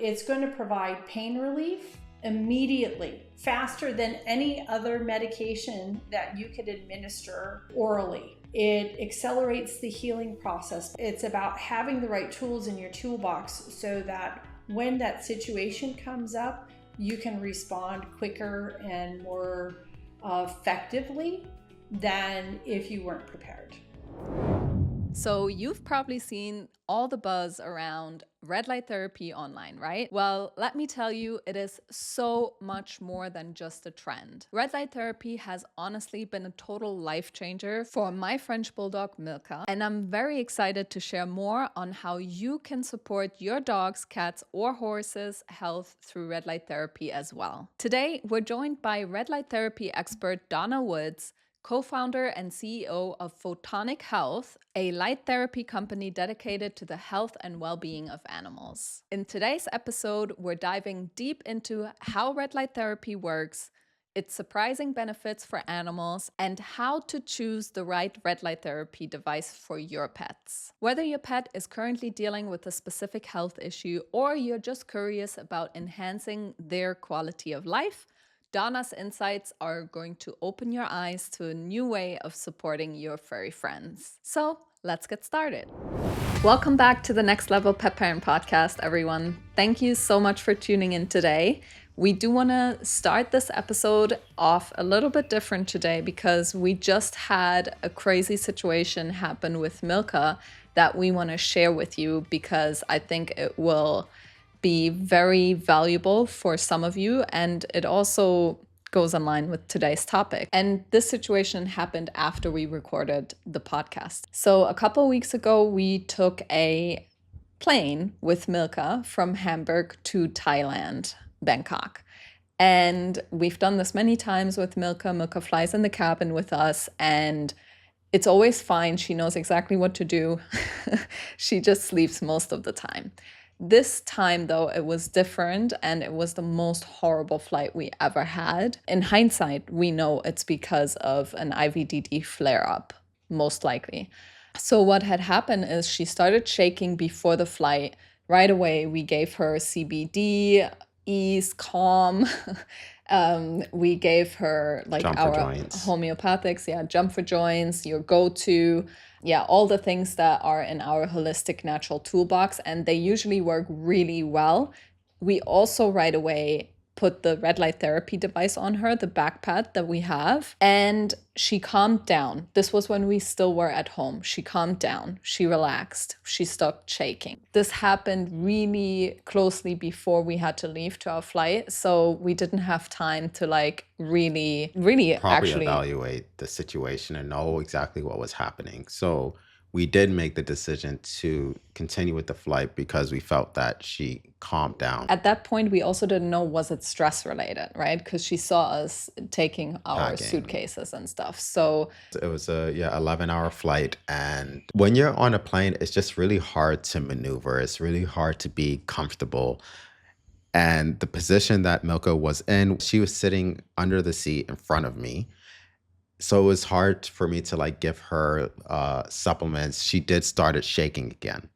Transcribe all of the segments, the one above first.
it's going to provide pain relief immediately, faster than any other medication that you could administer orally. It accelerates the healing process. It's about having the right tools in your toolbox so that when that situation comes up, you can respond quicker and more effectively than if you weren't prepared. So you've probably seen all the buzz around red light therapy online, right? Well, let me tell you, it is so much more than just a trend. Red light therapy has honestly been a total life changer for my French bulldog Milka, and I'm very excited to share more on how you can support your dog's, cats, or horses' health through red light therapy as well. Today, we're joined by red light therapy expert Donna Woods, co-founder and CEO of Photonic Health, a light therapy company dedicated to the health and well-being of animals. In today's episode, we're diving deep into how red light therapy works, its surprising benefits for animals, and how to choose the right red light therapy device for your pets. Whether your pet is currently dealing with a specific health issue or you're just curious about enhancing their quality of life, Donna's insights are going to open your eyes to a new way of supporting your furry friends. So let's get started. Welcome back to the Next Level Pet Parent Podcast, everyone. Thank you so much for tuning in today. We do want to start this episode off a little bit different today because we just had a crazy situation happen with Milka that we want to share with you because I think it will be very valuable for some of you, and it also goes in line with today's topic. And this situation happened after we recorded the podcast. So a couple of weeks ago, we took a plane with Milka from Hamburg to Thailand, Bangkok. And we've done this many times with Milka. Milka flies in the cabin with us, and it's always fine. She knows exactly what to do. She just sleeps most of the time. This time, though, it was different, and it was the most horrible flight we ever had. In hindsight, we know it's because of an IVDD flare-up, most likely. So what had happened is she started shaking before the flight. Right away, we gave her CBD, ease, calm. We gave her like Jump our for joints. homeopathics, jump for joints, your go-to. Yeah, all the things that are in our holistic natural toolbox, and they usually work really well. We also right away put the red light therapy device on her, the back pad that we have, and she calmed down. This was when we still were at home. She calmed down, she relaxed, she stopped shaking. This happened really closely before we had to leave to our flight, so we didn't have time to really Probably actually evaluate the situation and know exactly what was happening. So we did make the decision to continue with the flight because we felt that she calmed down. At that point, we also didn't know, was it stress related, right? Because she saw us taking our Packing. suitcases and stuff. So It was a 11-hour flight, and when you're on a plane, it's just really hard to maneuver. It's really hard to be comfortable. And the position that Milka was in, she was sitting under the seat in front of me. So it was hard for me to give her supplements. She did started shaking again.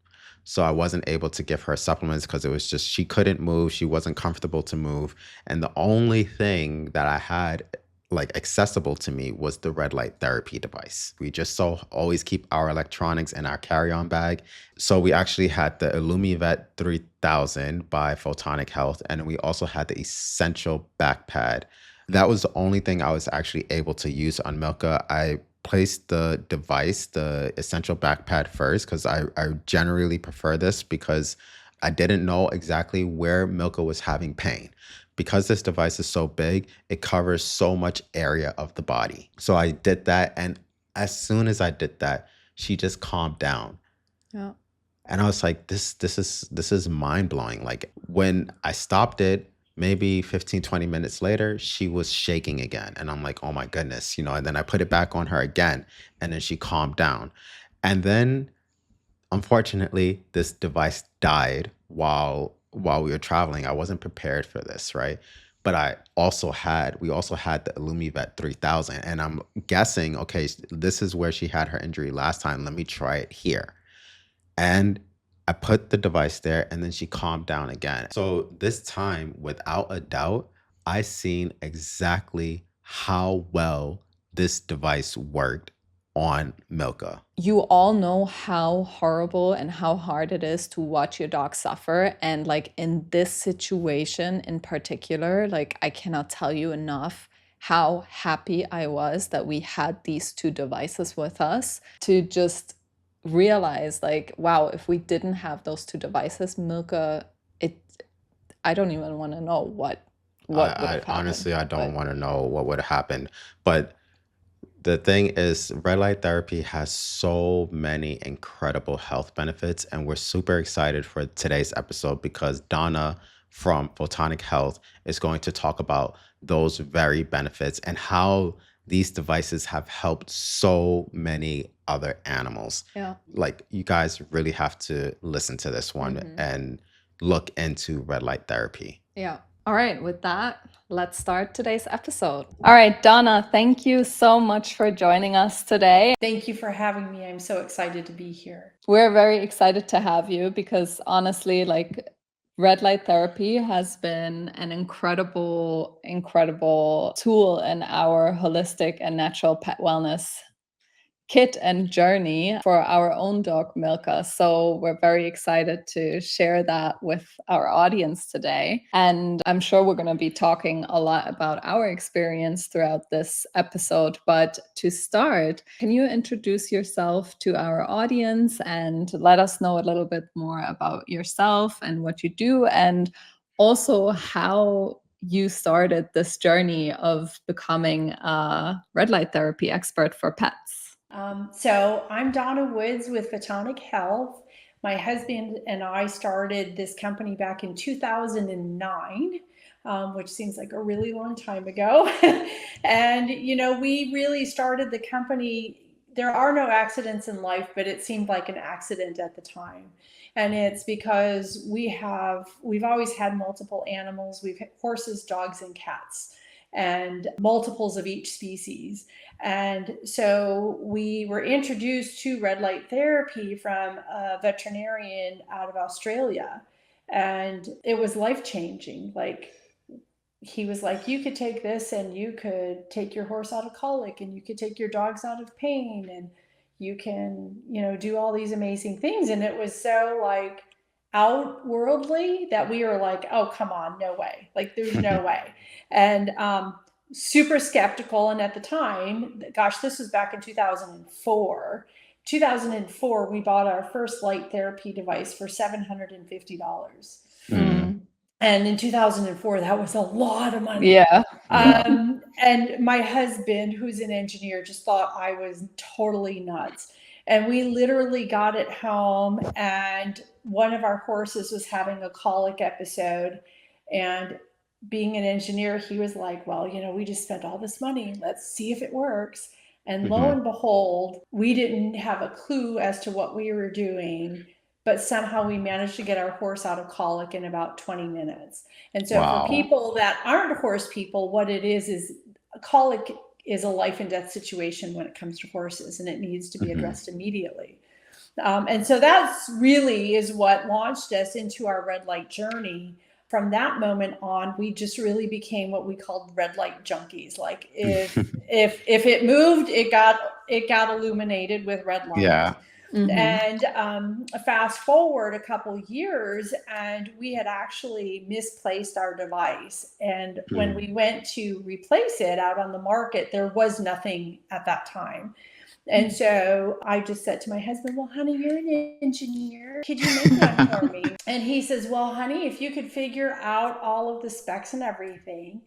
So I wasn't able to give her supplements because it was just, she couldn't move. She wasn't comfortable to move. And the only thing that I had accessible to me was the red light therapy device. We just always keep our electronics in our carry-on bag. So we actually had the Illuminate 3000 by Photonic Health. And we also had the essential back pad. That was the only thing I was actually able to use on Milka. I placed the device, the essential back pad first, because I generally prefer this because I didn't know exactly where Milka was having pain. Because this device is so big, it covers so much area of the body. So I did that, and as soon as I did that, she just calmed down. yeah. And I was like, this is mind-blowing. Like when I stopped it, maybe 15, 20 minutes later, she was shaking again. And I'm like, oh my goodness, and then I put it back on her again, and then she calmed down. And then, unfortunately, this device died while we were traveling. I wasn't prepared for this, right? But we also had the Illuminate 3000. And I'm guessing, okay, this is where she had her injury last time. Let me try it here. And I put the device there and then she calmed down again. So this time, without a doubt, I seen exactly how well this device worked on Milka. You all know how horrible and how hard it is to watch your dog suffer. And like in this situation in particular, like I cannot tell you enough how happy I was that we had these two devices with us to just realize like, wow, if we didn't have those two devices, Milka, I don't even want to know what would I have happened. honestly, I don't But want to know what would happen. But the thing is, red light therapy has so many incredible health benefits, and we're super excited for today's episode because Donna from Photonic Health is going to talk about those very benefits and how these devices have helped so many other animals. yeah. Like, you guys really have to listen to this one and look into red light therapy. Yeah. All right. With that, let's start today's episode. All right, Donna, thank you so much for joining us today. Thank you for having me. I'm so excited to be here. We're very excited to have you because honestly, like red light therapy has been an incredible, incredible tool in our holistic and natural pet wellness kit and journey for our own dog Milka. So we're very excited to share that with our audience today. And I'm sure we're going to be talking a lot about our experience throughout this episode. But to start, can you introduce yourself to our audience and let us know a little bit more about yourself and what you do, and also how you started this journey of becoming a red light therapy expert for pets? So I'm Donna Woods with Photonic Health. My husband and I started this company back in 2009, which seems like a really long time ago. And, we really started the company. There are no accidents in life, but it seemed like an accident at the time. And it's because we've always had multiple animals. We've had horses, dogs, and cats, and multiples of each species. And so we were introduced to red light therapy from a veterinarian out of Australia. And it was life changing. Like, he was like, you could take this and you could take your horse out of colic and you could take your dogs out of pain and you can, do all these amazing things. And it was so like outworldly that we were like, oh, come on, no way. Like, there's no way. And super skeptical. And at the time, gosh, this was back in 2004. 2004, we bought our first light therapy device for $750. And in 2004, that was a lot of money. Yeah. And my husband, who's an engineer, just thought I was totally nuts. And we literally got it home, and one of our horses was having a colic episode. And being an engineer, he was like, well, we just spent all this money. Let's see if it works. And lo and behold, we didn't have a clue as to what we were doing, but somehow we managed to get our horse out of colic in about 20 minutes. And so Wow. for people that aren't horse people, what it is colic is a life and death situation when it comes to horses, and it needs to be addressed immediately. And so that's really is what launched us into our red light journey. From that moment on, we just really became what we called red light junkies. Like if it moved, it got illuminated with red light. Yeah. And fast forward a couple years, and we had actually misplaced our device. And when we went to replace it out on the market, there was nothing at that time. And so I just said to my husband, well, honey, you're an engineer. Could you make one for me? And he says, well, honey, if you could figure out all of the specs and everything,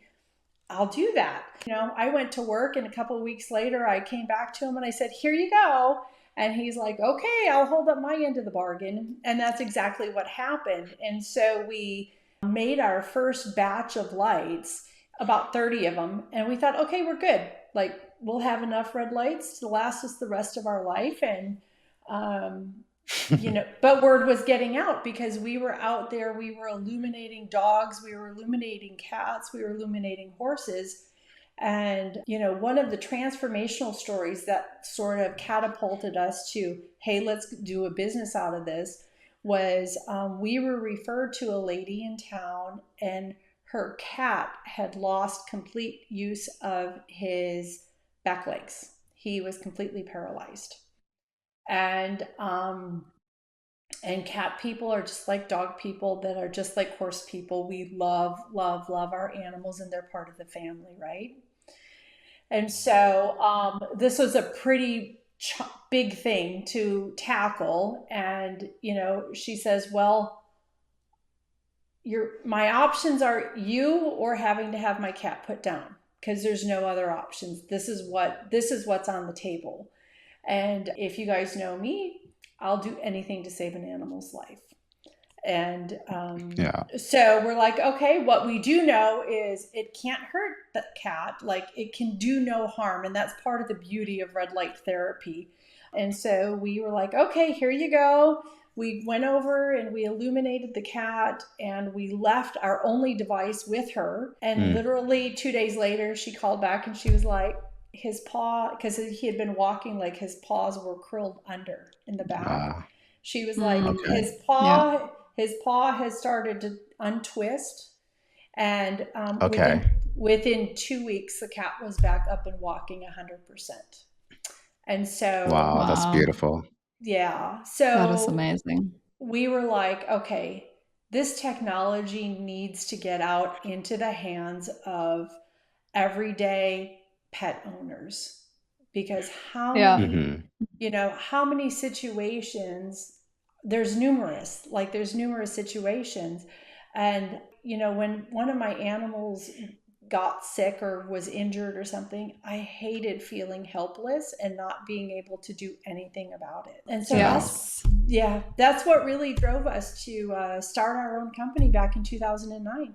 I'll do that. I went to work, and a couple of weeks later, I came back to him and I said, here you go. And he's like, okay, I'll hold up my end of the bargain. And that's exactly what happened. And so we made our first batch of lights, about 30 of them. And we thought, okay, we're good. Like, we'll have enough red lights to last us the rest of our life. And, but word was getting out because we were out there, we were illuminating dogs, we were illuminating cats, we were illuminating horses. And, one of the transformational stories that sort of catapulted us to, hey, let's do a business out of this, was we were referred to a lady in town, and her cat had lost complete use of his back legs. He was completely paralyzed. And cat people are just like dog people, that are just like horse people. We love, love, love our animals, and they're part of the family, right? And so this was a pretty big thing to tackle. And, she says, well, my options are you or having to have my cat put down, because there's no other options. This is what's on the table. And if you guys know me, I'll do anything to save an animal's life. And so we're like, okay, what we do know is it can't hurt the cat. Like, it can do no harm. And that's part of the beauty of red light therapy. And so we were like, okay, here you go. We went over and we illuminated the cat, and we left our only device with her. And literally 2 days later, she called back and she was like, his paw, because he had been walking, like his paws were curled under in the back. She was like, his paw has started to untwist. And within 2 weeks, the cat was back up and walking 100%. And so, Wow, that's beautiful. yeah. So that is amazing. We were like, okay, this technology needs to get out into the hands of everyday pet owners, because how many situations, there's numerous situations. And, when one of my animals got sick or was injured or something, I hated feeling helpless and not being able to do anything about it. And so that's what really drove us to start our own company back in 2009.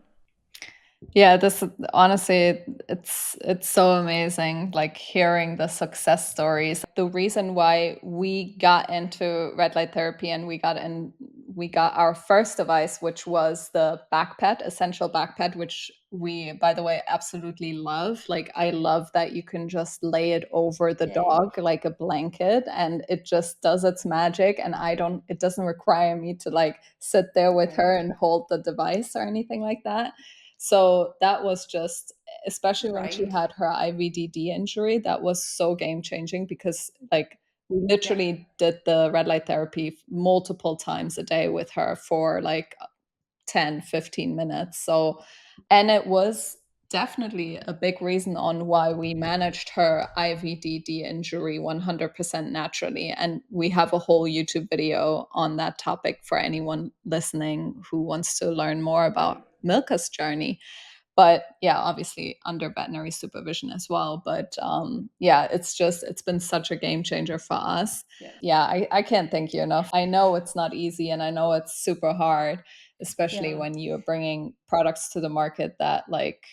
Yeah, this honestly, it's so amazing, like hearing the success stories. The reason why we got into red light therapy and we got our first device, which was the back pad, essential back pad, which we, by the way, absolutely love. Like, I love that you can just lay it over the dog like a blanket, and it just does its magic. And it doesn't require me to like sit there with her and hold the device or anything like that. So that was just, especially when she had her IVDD injury, that was so game changing, because like we literally did the red light therapy multiple times a day with her for like 10, 15 minutes. So, and it was definitely a big reason on why we managed her IVDD injury 100% naturally. And we have a whole YouTube video on that topic for anyone listening who wants to learn more about Milka's journey. But yeah, obviously under veterinary supervision as well. But it's been such a game changer for us. I can't thank you enough. I know it's not easy, and I know it's super hard, especially when you're bringing products to the market that, like,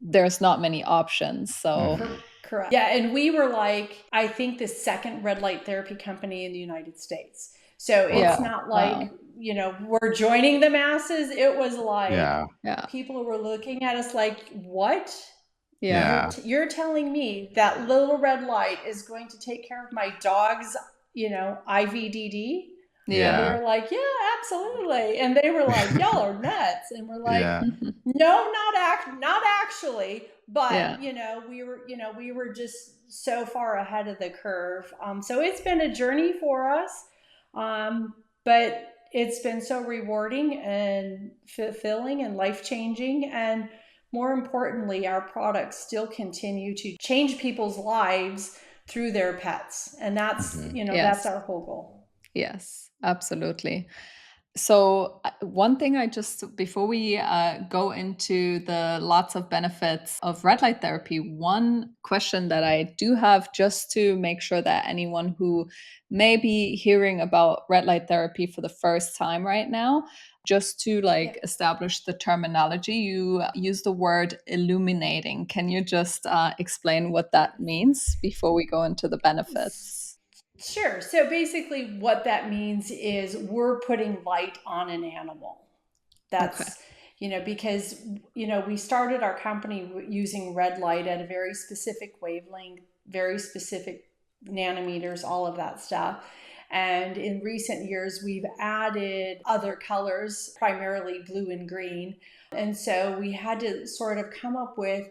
there's not many options. So correct. Yeah, and we were like, I think the second red light therapy company in the United States. So it's not like, we're joining the masses. It was like people were looking at us like, what? You're telling me that little red light is going to take care of my dog's, IVDD? And we were like, yeah, absolutely. And they were like, y'all are nuts. And we're like, no, not actually. But, we were just so far ahead of the curve. So it's been a journey for us. But it's been so rewarding and fulfilling and life-changing. And more importantly, our products still continue to change people's lives through their pets. And that's, that's our whole goal. Yes, absolutely. So one thing before we go into the lots of benefits of red light therapy, one question that I do have, just to make sure that anyone who may be hearing about red light therapy for the first time right now, just to establish the terminology, you use the word illuminating. Can you just explain what that means before we go into the benefits? Sure. So basically what that means is we're putting light on an animal. That's, because, we started our company using red light at a very specific wavelength, very specific nanometers, all of that stuff. And in recent years, we've added other colors, primarily blue and green. And so we had to sort of come up with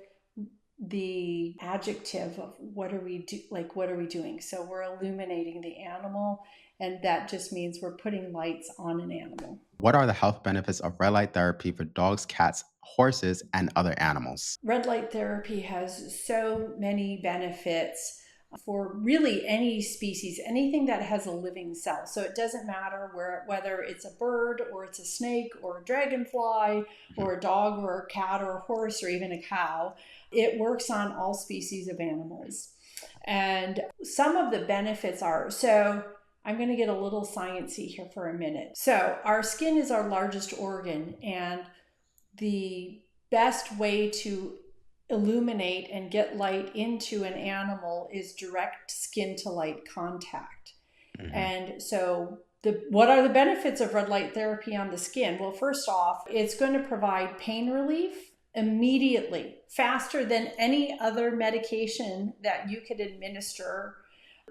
the adjective of what are we doing? So we're illuminating the animal, and that just means we're putting lights on an animal. What are the health benefits of red light therapy for dogs, cats, horses, and other animals? Red light therapy has so many benefits for really any species, anything that has a living cell. So it doesn't matter whether it's a bird or it's a snake or a dragonfly or a dog or a cat or a horse or even a cow. It works on all species of animals. And some of the benefits are, so I'm going to get a little sciencey here for a minute. So our skin is our largest organ, and the best way to illuminate and get light into an animal is direct skin to light contact. And so what are the benefits of red light therapy on the skin? Well, first off, it's going to provide pain relief immediately, faster than any other medication that you could administer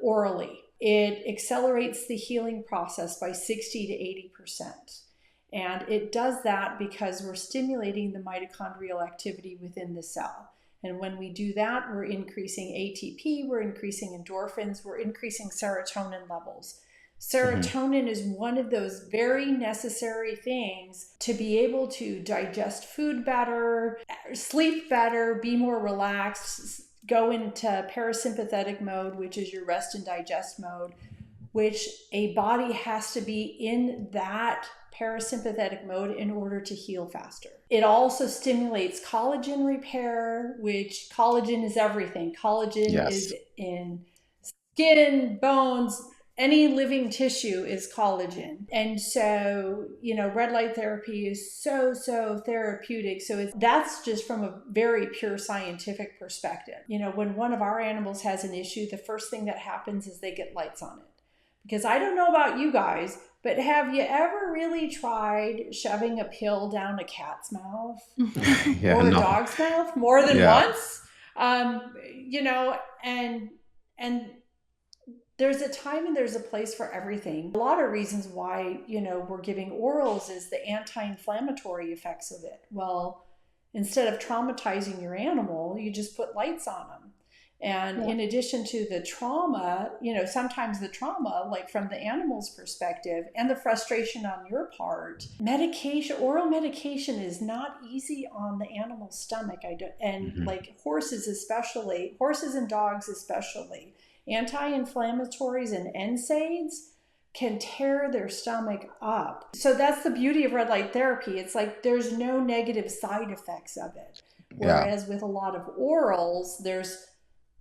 orally. It accelerates the healing process by 60 to 80%. And it does that because we're stimulating the mitochondrial activity within the cell. And when we do that, we're increasing ATP, we're increasing endorphins, we're increasing serotonin levels. Serotonin is one of those very necessary things to be able to digest food better, sleep better, be more relaxed, go into parasympathetic mode, which is your rest and digest mode, which a body has to be in that parasympathetic mode in order to heal faster. It also stimulates collagen repair, which collagen is everything. Collagen is in skin, bones, any living tissue is collagen. And so, red light therapy is so therapeutic. So that's just from a very pure scientific perspective. When one of our animals has an issue, the first thing that happens is they get lights on it. Because I don't know about you guys, but have you ever really tried shoving a pill down a cat's mouth or a dog's mouth more than once? And there's a time and there's a place for everything. A lot of reasons why, we're giving orals is the anti-inflammatory effects of it. Well, instead of traumatizing your animal, you just put lights on them. And in addition to the trauma, sometimes the trauma, like from the animal's perspective and the frustration on your part, oral medication is not easy on the animal's stomach. Like horses and dogs especially, anti-inflammatories and NSAIDs can tear their stomach up. So that's the beauty of red light therapy. It's like there's no negative side effects of it. Whereas with a lot of orals, there's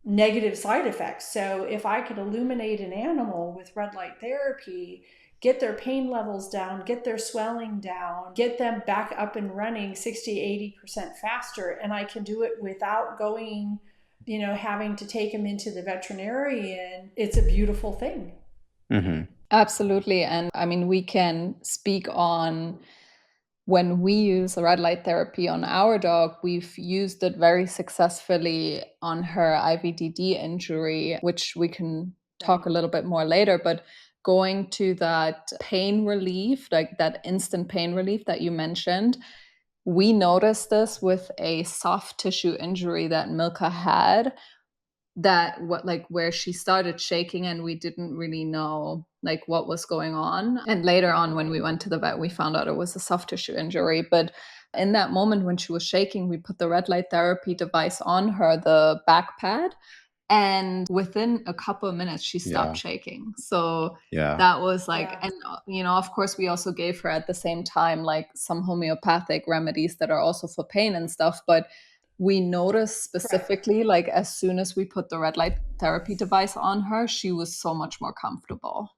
negative side effects. So if I could illuminate an animal with red light therapy, get their pain levels down, get their swelling down, get them back up and running 60, 80% faster, and I can do it without going, having to take them into the veterinarian, it's a beautiful thing. Absolutely. And I mean, we can speak on when we use red light therapy on our dog, we've used it very successfully on her IVDD injury, which we can talk a little bit more later. But going to that pain relief, like that instant pain relief that you mentioned, we noticed this with a soft tissue injury that Milka had, where she started shaking and we didn't really know what was going on. And later on, when we went to the vet, we found out it was a soft tissue injury. But in that moment when she was shaking, we put the red light therapy device on her, the back pad, and within a couple of minutes she stopped shaking. So that was and of course we also gave her at the same time some homeopathic remedies that are also for pain and stuff, but we noticed specifically, as soon as we put the red light therapy device on her, she was so much more comfortable.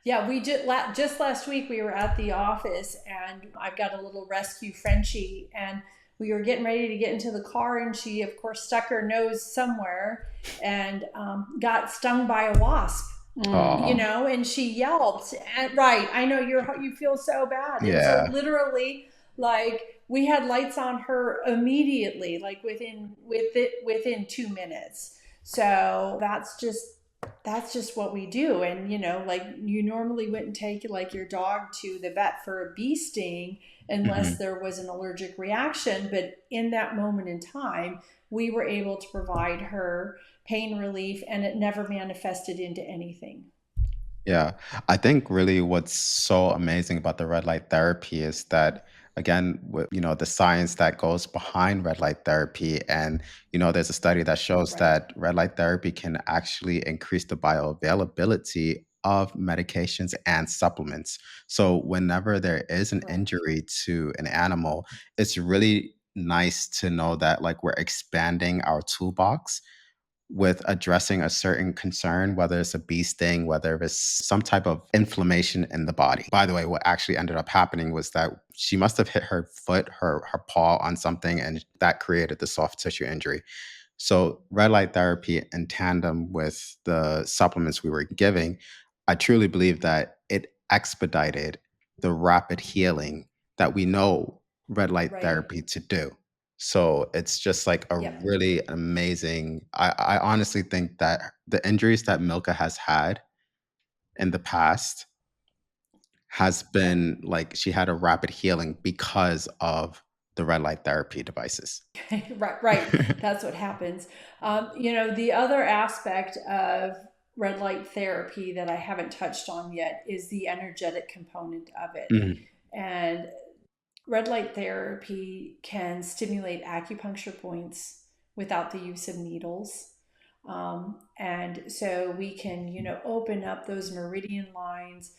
Yeah, we did. Just last week, we were at the office, and I've got a little rescue Frenchie, and we were getting ready to get into the car, and she, of course, stuck her nose somewhere and got stung by a wasp. And she yelped. And, right, I know you feel so bad. Yeah. And so literally, we had lights on her immediately, within 2 minutes. So that's just that's just what we do. And, like you normally wouldn't take like your dog to the vet for a bee sting unless Hmm. there was an allergic reaction. But in that moment in time, we were able to provide her pain relief and it never manifested into anything. Yeah. I think really what's so amazing about the red light therapy is that again, with the science that goes behind red light therapy, and there's a study that shows Right. that red light therapy can actually increase the bioavailability of medications and supplements. So whenever there is an Right. injury to an animal, it's really nice to know that like we're expanding our toolbox with addressing a certain concern, whether it's a bee sting, whether it's some type of inflammation in the body. By the way, what actually ended up happening was that she must have hit her foot, her paw on something, and that created the soft tissue injury. So, red light therapy in tandem with the supplements we were giving, I truly believe that it expedited the rapid healing that we know red light Right. therapy to do. So it's just like a Yep. really amazing. I honestly think that the injuries that Milka has had in the past has Yep. been like she had a rapid healing because of the red light therapy devices. Right, right. That's what happens. The other aspect of red light therapy that I haven't touched on yet is the energetic component of it. Mhm, And red light therapy can stimulate acupuncture points without the use of needles. And so we can, open up those meridian lines.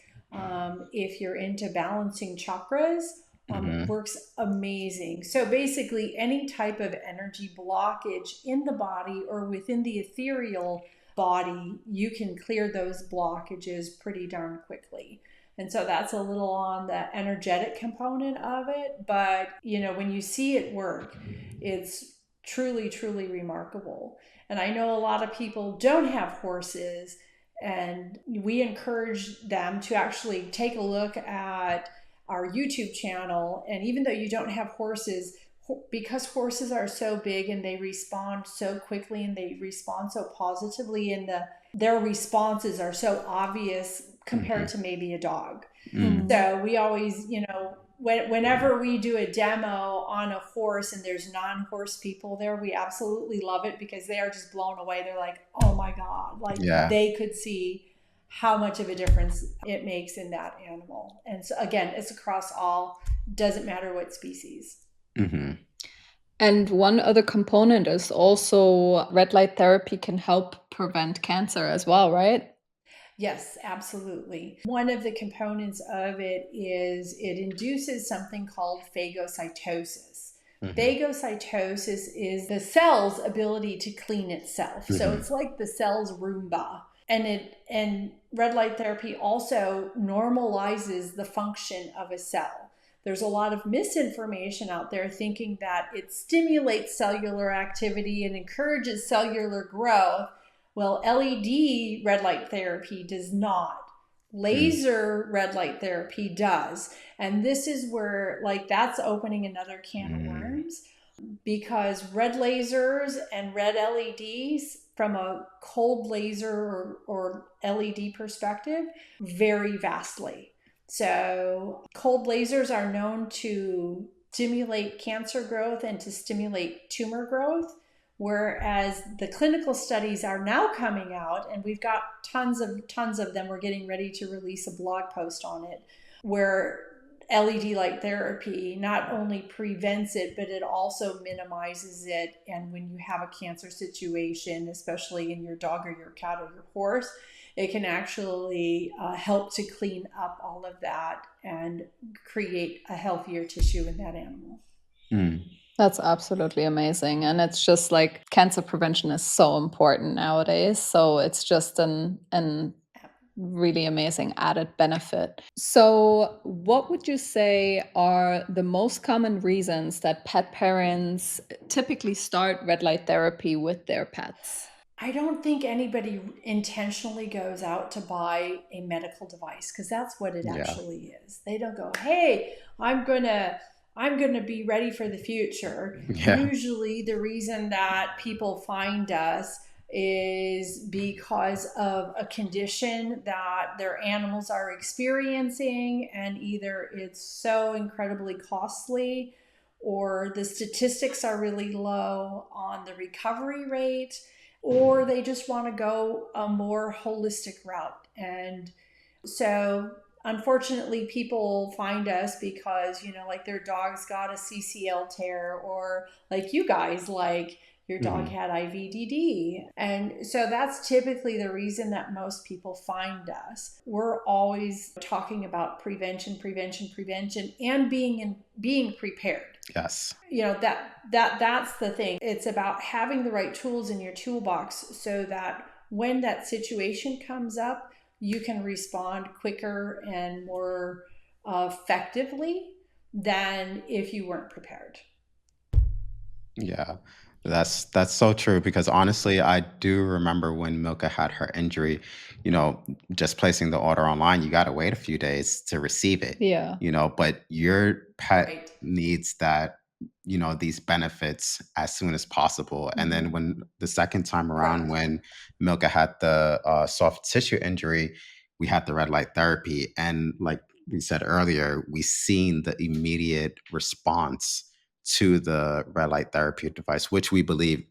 If you're into balancing chakras, mhm, works amazing. So basically, any type of energy blockage in the body or within the ethereal body, you can clear those blockages pretty darn quickly. And so that's a little on the energetic component of it. But, when you see it work, it's truly, truly remarkable. And I know a lot of people don't have horses, and we encourage them to actually take a look at our YouTube channel. And even though you don't have horses, because horses are so big and they respond so quickly and they respond so positively, and their responses are so obvious compared mhm, to maybe a dog. mm. So we always, whenever we do a demo on a horse and there's non-horse people there, we absolutely love it because they are just blown away. They're like, oh my God, like Yeah. they could see how much of a difference it makes in that animal. And so again, it's across all, doesn't matter what species. Mhm. And one other component is also red light therapy can help prevent cancer as well, right? Yes, absolutely. One of the components of it is it induces something called phagocytosis. Mhm. Phagocytosis is the cell's ability to clean itself. So Mhm. it's like the cell's Roomba. And red light therapy also normalizes the function of a cell. There's a lot of misinformation out there thinking that it stimulates cellular activity and encourages cellular growth. Well, LED red light therapy does not. Mm. Laser red light therapy does. And this is where, like, that's opening another can of Mm. worms because red lasers and red LEDs, from a cold laser or LED perspective, vary vastly. So, cold lasers are known to stimulate cancer growth and to stimulate tumor growth. Whereas the clinical studies are now coming out, and we've got tons of them. We're getting ready to release a blog post on it, where LED light therapy not only prevents it, but it also minimizes it. And when you have a cancer situation, especially in your dog or your cat or your horse, it can actually help to clean up all of that and create a healthier tissue in that animal. Mm. That's absolutely amazing. And it's just like cancer prevention is so important nowadays. So it's just an really amazing added benefit. So, what would you say are the most common reasons that pet parents typically start red light therapy with their pets? I don't think anybody intentionally goes out to buy a medical device because that's what it Yeah. actually is. They don't go, "Hey, I'm going to be ready for the future." Yeah. Usually the reason that people find us is because of a condition that their animals are experiencing, and either it's so incredibly costly or the statistics are really low on the recovery rate, or they just want to go a more holistic route. And so unfortunately, people find us because, like their dog's got a CCL tear, or like you guys, like your dog had IVDD. And so that's typically the reason that most people find us. We're always talking about prevention, and being prepared. Yes. That's the thing. It's about having the right tools in your toolbox so that when that situation comes up, you can respond quicker and more effectively than if you weren't prepared. Yeah. That's so true, because honestly, I do remember when Milka had her injury, just placing the order online, you got to wait a few days to receive it, Yeah. but your pet Right. needs these benefits as soon as possible. And then when the second time around, Correct. when Milka had the soft tissue injury, we had the red light therapy. And like we said earlier, we seen the immediate response to the red light therapy device, which we believe,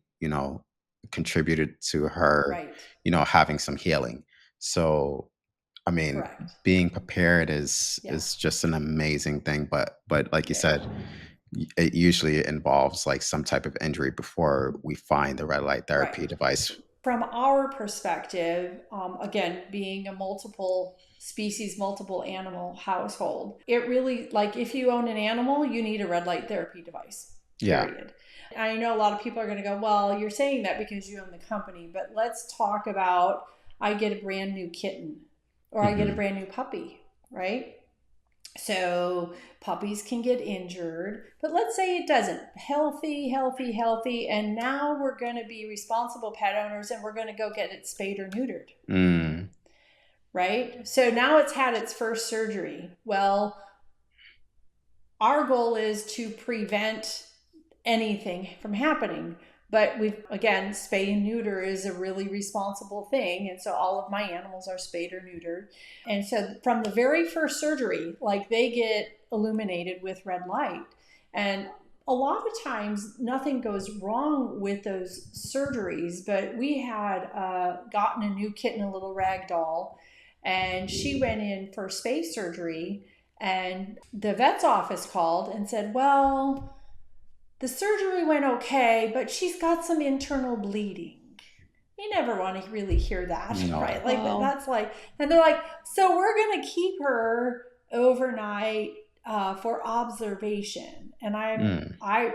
contributed to her, Right. having some healing. So, I mean, Correct. being prepared is Yeah. just an amazing thing. But like you Yeah. said, it usually involves like some type of injury before we find the red light therapy Right. device. From our perspective, again, being a multiple species, multiple animal household, it really, like if you own an animal, you need a red light therapy device, period. Yeah. I know a lot of people are going to go, well, you're saying that because you own the company, but let's talk about, I get a brand new kitten or I get a brand new puppy, right? So puppies can get injured, but let's say it doesn't. Healthy. And now we're going to be responsible pet owners and we're going to go get it spayed or neutered. Right? So now it's had its first surgery. Well, our goal is to prevent anything from happening. But again, spay and neuter is a really responsible thing. And so all of my animals are spayed or neutered. And so from the very first surgery, like they get illuminated with red light. And a lot of times nothing goes wrong with those surgeries, but we had gotten a new kitten, a little rag doll, and she went in for spay surgery, and the vet's office called and said, well, the surgery went okay, but she's got some internal bleeding. You never want to really hear that, right? Like that's like, and they're like, so we're going to keep her overnight for observation. And I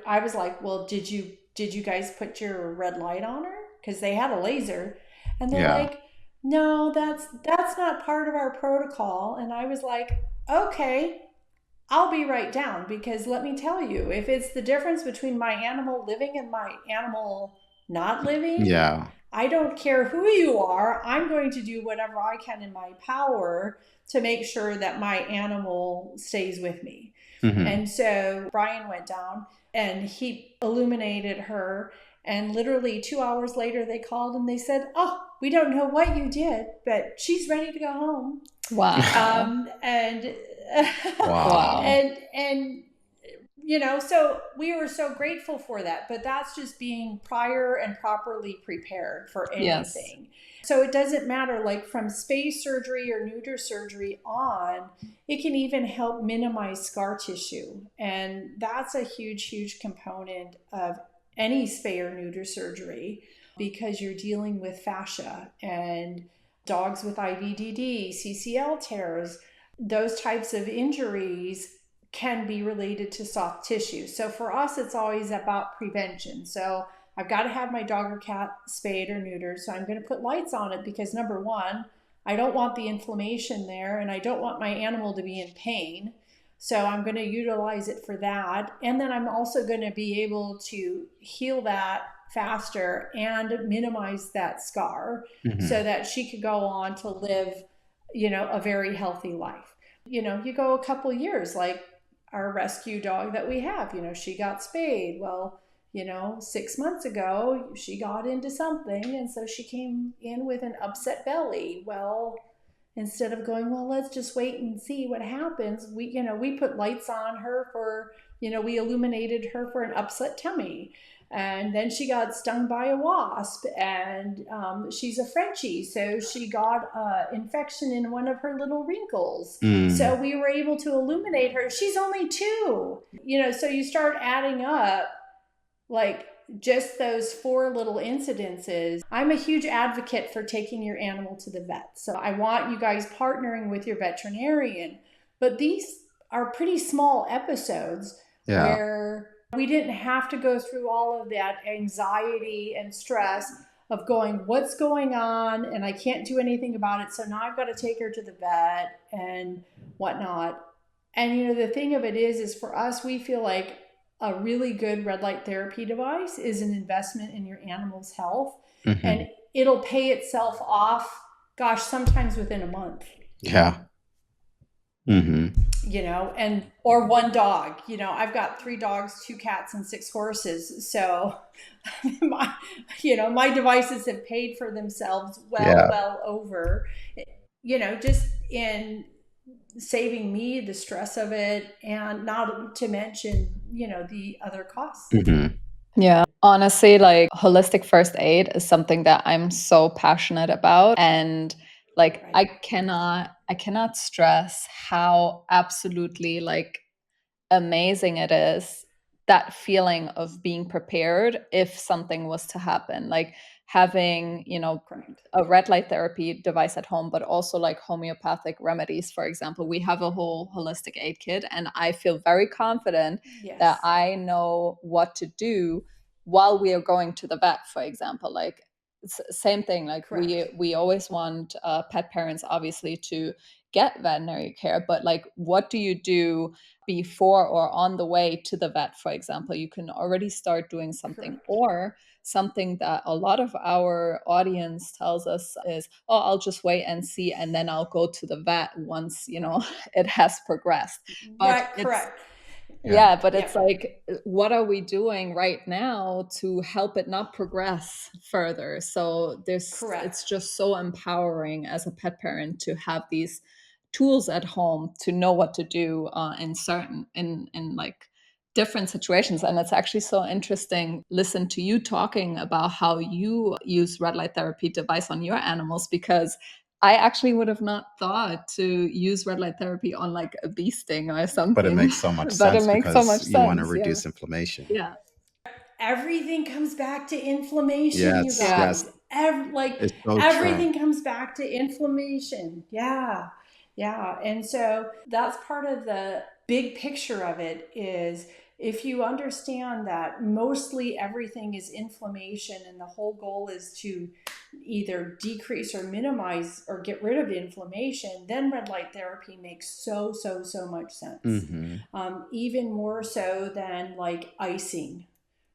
was like, well, did you guys put your red light on her? Because they had a laser, and they're like, no, that's not part of our protocol. And I was like, okay, I'll be right down, because let me tell you, if it's the difference between my animal living and my animal not living, I don't care who you are. I'm going to do whatever I can in my power to make sure that my animal stays with me. And so Brian went down and he illuminated her. And literally 2 hours later, they called and they said, oh, we don't know what you did, but she's ready to go home. Wow. Wow. And so we were so grateful for that, but that's just being prior and properly prepared for anything. Yes. So it doesn't matter, like from spay surgery or neuter surgery on, it can even help minimize scar tissue. And that's a huge component of any spay or neuter surgery, because you're dealing with fascia, and dogs with IVDD, CCL tears, those types of injuries can be related to soft tissue. So for us, it's always about prevention. So I've got to have my dog or cat spayed or neutered. So I'm going to put lights on it because, number one, I don't want the inflammation there, and I don't want my animal to be in pain. So I'm going to utilize it for that. And then I'm also going to be able to heal that faster and minimize that scar so that she could go on to live, a very healthy life. You go a couple years, like our rescue dog that we have, she got spayed. Well, 6 months ago, she got into something, and so she came in with an upset belly. Well, instead of going, well, let's just wait and see what happens, we put lights on her for, we illuminated her for an upset tummy. And then she got stung by a wasp, and she's a Frenchie, so she got an infection in one of her little wrinkles. So we were able to illuminate her. She's only 2, so you start adding up like just those 4 little incidences. I'm a huge advocate for taking your animal to the vet. So I want you guys partnering with your veterinarian. But these are pretty small episodes where we didn't have to go through all of that anxiety and stress of going, what's going on? And I can't do anything about it. So now I've got to take her to the vet and whatnot. And the thing of it is for us, we feel like a really good red light therapy device is an investment in your animal's health. And it'll pay itself off, sometimes within a month. Yeah. And or 1 dog. I've got 3 dogs, 2 cats, and 6 horses. So my devices have paid for themselves well over, just in saving me the stress of it, and not to mention, the other costs. Yeah, honestly, like holistic first aid is something that I'm so passionate about. And like, I cannot stress how absolutely like amazing it is, that feeling of being prepared if something was to happen, like having, a red light therapy device at home, but also like homeopathic remedies. For example, we have a whole holistic aid kit, and I feel very confident that I know what to do while we are going to the vet, for example. Like same thing, like we always want pet parents obviously to get veterinary care, but like what do you do before or on the way to the vet? For example, you can already start doing something. Or something that a lot of our audience tells us is, oh, I'll just wait and see, and then I'll go to the vet once it has progressed. But Correct. But it's like, what are we doing right now to help it not progress further? So it's just so empowering as a pet parent to have these tools at home to know what to do in like different situations. And it's actually so interesting listen to you talking about how you use red light therapy device on your animals, because I actually would have not thought to use red light therapy on like a bee sting or something. But it makes so much sense because you want to reduce inflammation. Yeah. Everything comes back to inflammation, you guys. Yes. Everything comes back to inflammation. Yeah. And so that's part of the big picture of it, is if you understand that mostly everything is inflammation, and the whole goal is to either decrease or minimize or get rid of inflammation, then red light therapy makes so much sense. Even more so than like icing,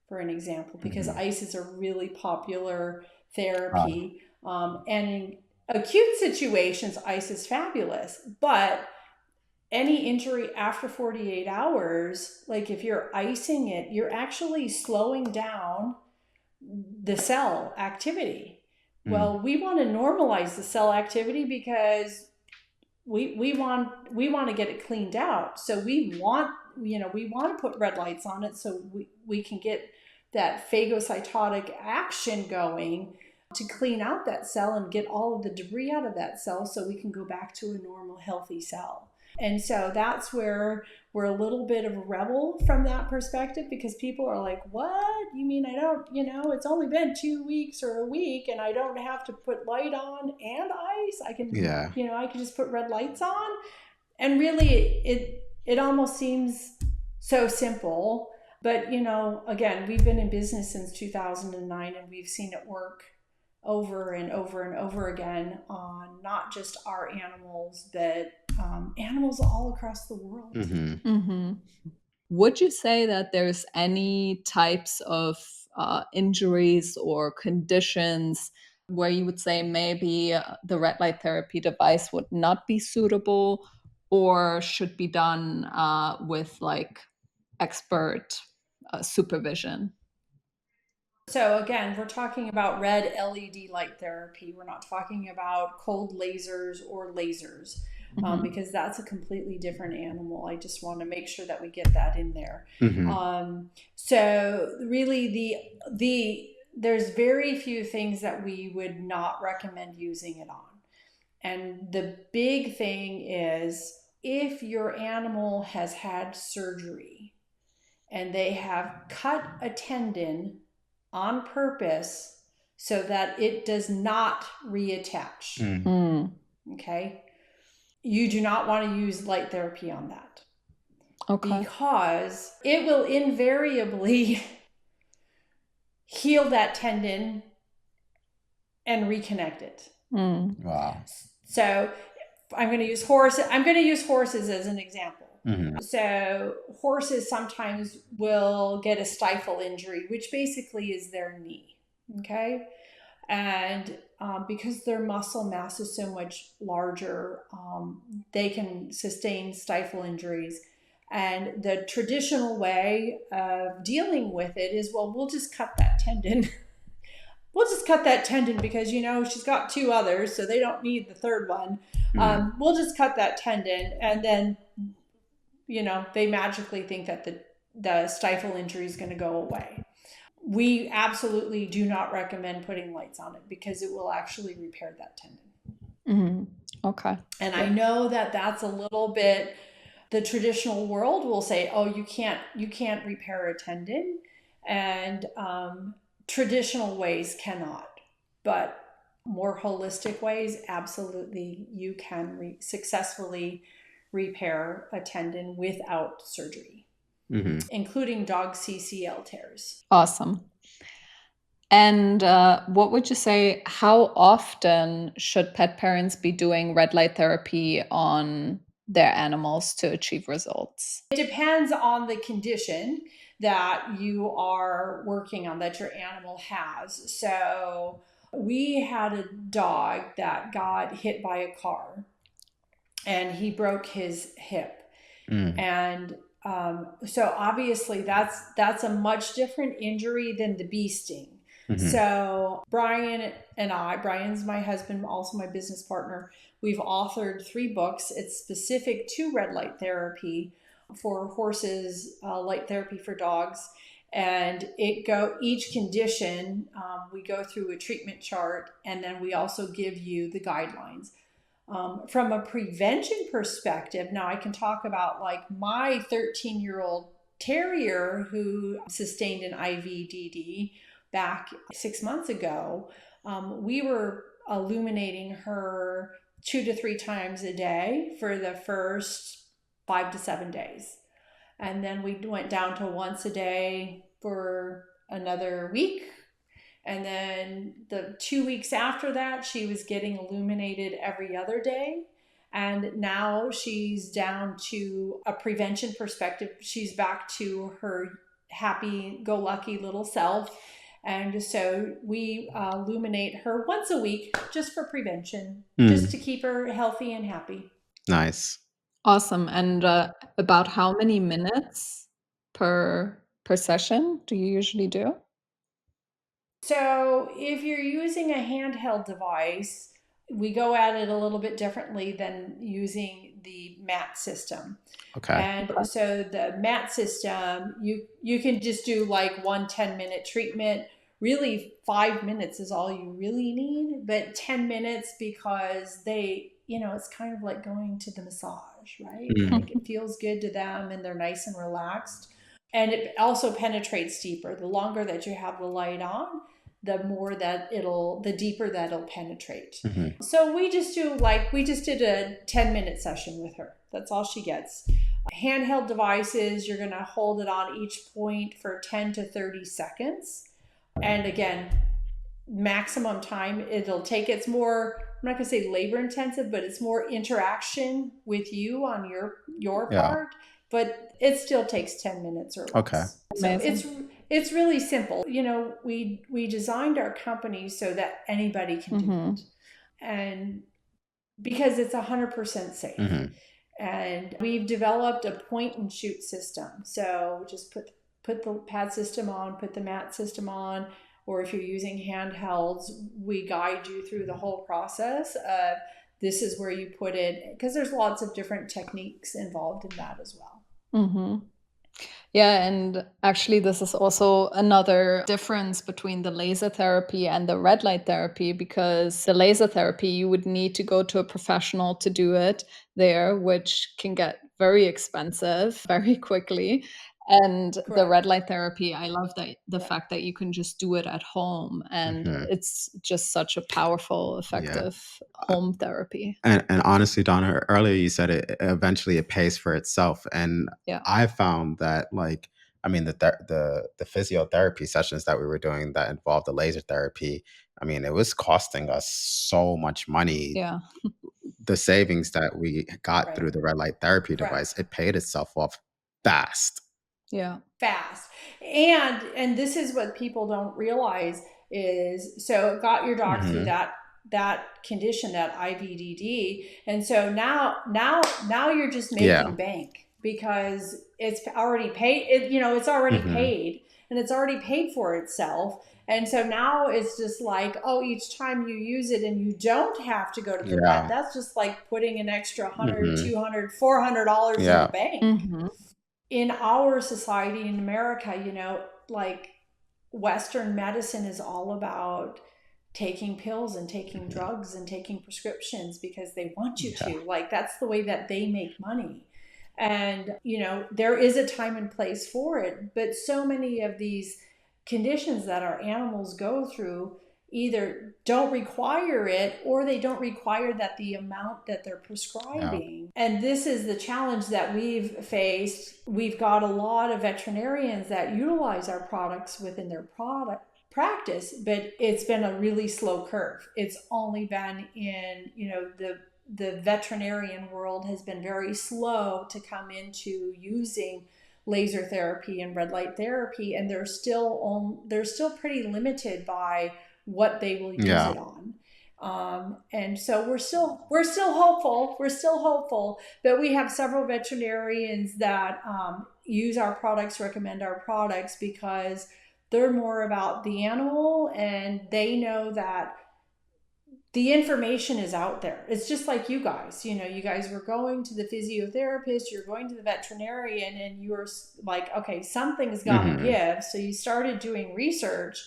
for an example, because ice is a really popular therapy. And in acute situations, ice is fabulous. But any injury after 48 hours, like if you're icing it, you're actually slowing down the cell activity. Well, we want to normalize the cell activity because we want to get it cleaned out. So we want to put red lights on it so we can get that phagocytotic action going to clean out that cell and get all of the debris out of that cell so we can go back to a normal, healthy cell. And so that's where we're a little bit of a rebel from that perspective, because people are like, what? You mean I don't, it's only been 2 weeks or a week and I don't have to put light on and ice? I can, I can just put red lights on. And really it almost seems so simple. But, again, we've been in business since 2009, and we've seen it work over and over and over again on not just our animals, but animals all across the world. Would you say that there's any types of injuries or conditions where you would say maybe the red light therapy device would not be suitable, or should be done with like expert supervision? So again, we're talking about red LED light therapy. We're not talking about cold lasers or lasers, because that's a completely different animal. I just want to make sure that we get that in there. So really there's very few things that we would not recommend using it on. And the big thing is if your animal has had surgery and they have cut a tendon on purpose so that it does not reattach. Okay. You do not want to use light therapy on that. Okay. Because it will invariably heal that tendon and reconnect it. Wow. So I'm going to use horses as an example. So horses sometimes will get a stifle injury, which basically is their knee. Okay. And because their muscle mass is so much larger, they can sustain stifle injuries. And the traditional way of dealing with it is, well, we'll just cut that tendon. We'll just cut that tendon because, she's got two others, so they don't need the third one. We'll just cut that tendon. And then, they magically think that the stifle injury is going to go away. We absolutely do not recommend putting lights on it because it will actually repair that tendon. Okay. And I know that that's a little bit, the traditional world will say, oh, you can't repair a tendon. And traditional ways cannot, but more holistic ways, absolutely, you can successfully repair a tendon without surgery, including dog CCL tears. Awesome. And what would you say, how often should pet parents be doing red light therapy on their animals to achieve results? It depends on the condition that you are working on, that your animal has. So we had a dog that got hit by a car and he broke his hip. And so obviously that's a much different injury than the bee sting. So Brian's my husband, also my business partner. We've authored 3 books. It's specific to red light therapy for horses, light therapy for dogs. And each condition, we go through a treatment chart, and then we also give you the guidelines. From a prevention perspective, now I can talk about like my 13-year-old terrier who sustained an IVDD back 6 months ago. We were illuminating her 2 to 3 times a day for the first 5 to 7 days. And then we went down to once a day for another week. And then the 2 weeks after that, she was getting illuminated every other day. And now she's down to a prevention perspective. She's back to her happy-go-lucky little self. And so we illuminate her once a week just for prevention, just to keep her healthy and happy. Nice. Awesome. And about how many minutes per session do you usually do? So if you're using a handheld device, we go at it a little bit differently than using the mat system. Okay. And so the mat system, you can just do like 1 10-minute treatment. Really 5 minutes is all you really need, but 10 minutes because it's kind of like going to the massage, right? Like it feels good to them and they're nice and relaxed. And it also penetrates deeper. The longer that you have the light on, the deeper that it'll penetrate. So we just did a 10-minute session with her. That's all she gets. Handheld devices, you're going to hold it on each point for 10 to 30 seconds. And again, maximum time it'll take. It's more, I'm not going to say labor intensive, but it's more interaction with you on your part. But it still takes 10 minutes or less. Okay. So it's really simple. We designed our company so that anybody can do it. And because it's 100% safe. And we've developed a point and shoot system. So just put the pad system on, put the mat system on, or if you're using handhelds, we guide you through the whole process of this is where you put it, because there's lots of different techniques involved in that as well. Mm-hmm. Yeah, and actually, this is also another difference between the laser therapy and the red light therapy, because the laser therapy, you would need to go to a professional to do it there, which can get very expensive very quickly. And the Correct. red light therapy, I love that the Yeah. fact that you can just do it at home, and Hmm. it's just such a powerful, Yeah. effective home therapy. And honestly, Donna, earlier you said it eventually it pays for itself. And Yeah. I found that, like, I mean, the physiotherapy sessions that we were doing that involved the laser therapy, I mean, it was costing us so much money. Yeah. The savings that we got Right. through the red light therapy device, Correct. it paid itself off fast. Yeah. Fast. And this is what people don't realize is, so it got your dog through Hmm. that condition, that IVDD, and so now you're just Yeah. making bank because it's already paid. It's already Hmm. paid, and it's already paid for itself. And so now it's just like, oh, each time you use it and you don't have to go to the vet, Yeah. that's just like putting an extra $100, Hmm. $200, $400 in the Yeah. bank. Mm-hmm. In our society in America, like Western medicine is all about taking pills and taking drugs and taking prescriptions because they want you Yeah. to. Like, that's the way that they make money. And, there is a time and place for it. But so many of these conditions that our animals go through either don't require it, or they don't require that the amount that they're Yeah. prescribing. And this is the challenge that we've faced. We've got a lot of veterinarians that utilize our products within their product practice, but it's been a really slow curve. It's only been in, the veterinarian world has been very slow to come into using laser therapy and red light therapy, and they're still pretty limited by what they will use Yeah. it on. And so we're still hopeful. We're still hopeful, but we have several veterinarians that use our products, recommend our products, because they're more about the animal, and they know that the information is out there. It's just like you guys. You guys were going to the physiotherapist, you're going to the veterinarian, and you were like, okay, something's got to Hmm. give. So you started doing research